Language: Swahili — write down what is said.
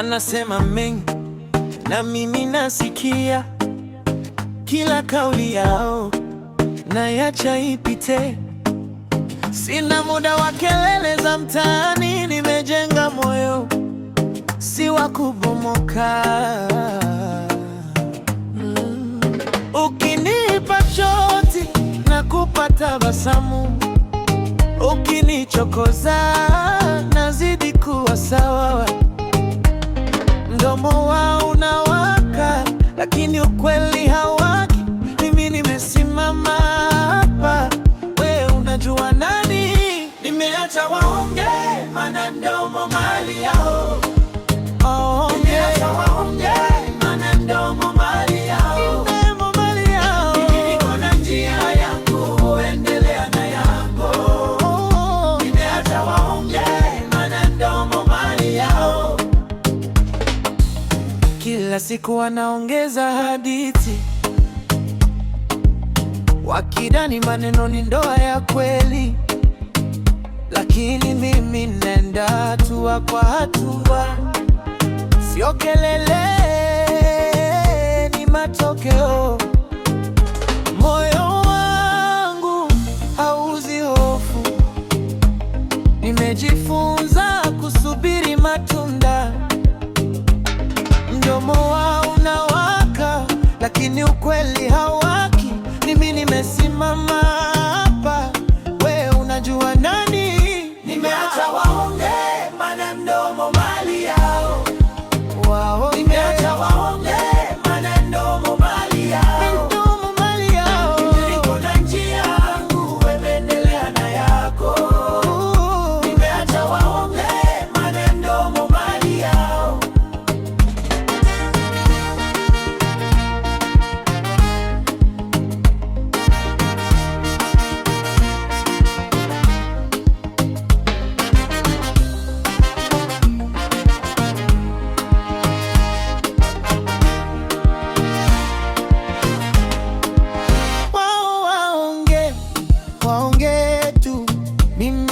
Wanasema mengi na mimi nasikia, kila kauli yao nayacha ipite. Sina muda wa kelele za mtaani, nimejenga moyo si wa kubomoka. Ukinipa chozi nakupa tabasamu, ukinichokoza nazidi kuwa sawa. Mdomo wao unawaka, lakini ukweli hawaki. Mimi nimesimama hapa, we unajua nani? Nimeacha waonge, maana mdomo mali yao. Nimeacha waonge, maana mdomo mali yao. Mimi niko na njia yangu, endelea na yako. Nimeacha waonge, maana mdomo mali yao. Kila siku wanaongeza hadithi, wakidhani maneno ni ndoa ya kweli, lakini mimi nenda hatua kwa hatua. Sio kelele, ni matokeo. Moyo wangu hauzi hofu, nimejifunza kusubiri matunda. Mdomo wao unawaka, lakini ukweli hawaki. Mimi nimesimama hapa, we unajua nani? Nimeacha waonge, maana mdomo mali yao. Nimeacha waonge, maana mdomo mali yao. Niko na njia yangu, wewe endelea na yako. Nimeacha waonge, maana mdomo mali yao. Waonge tu, mimi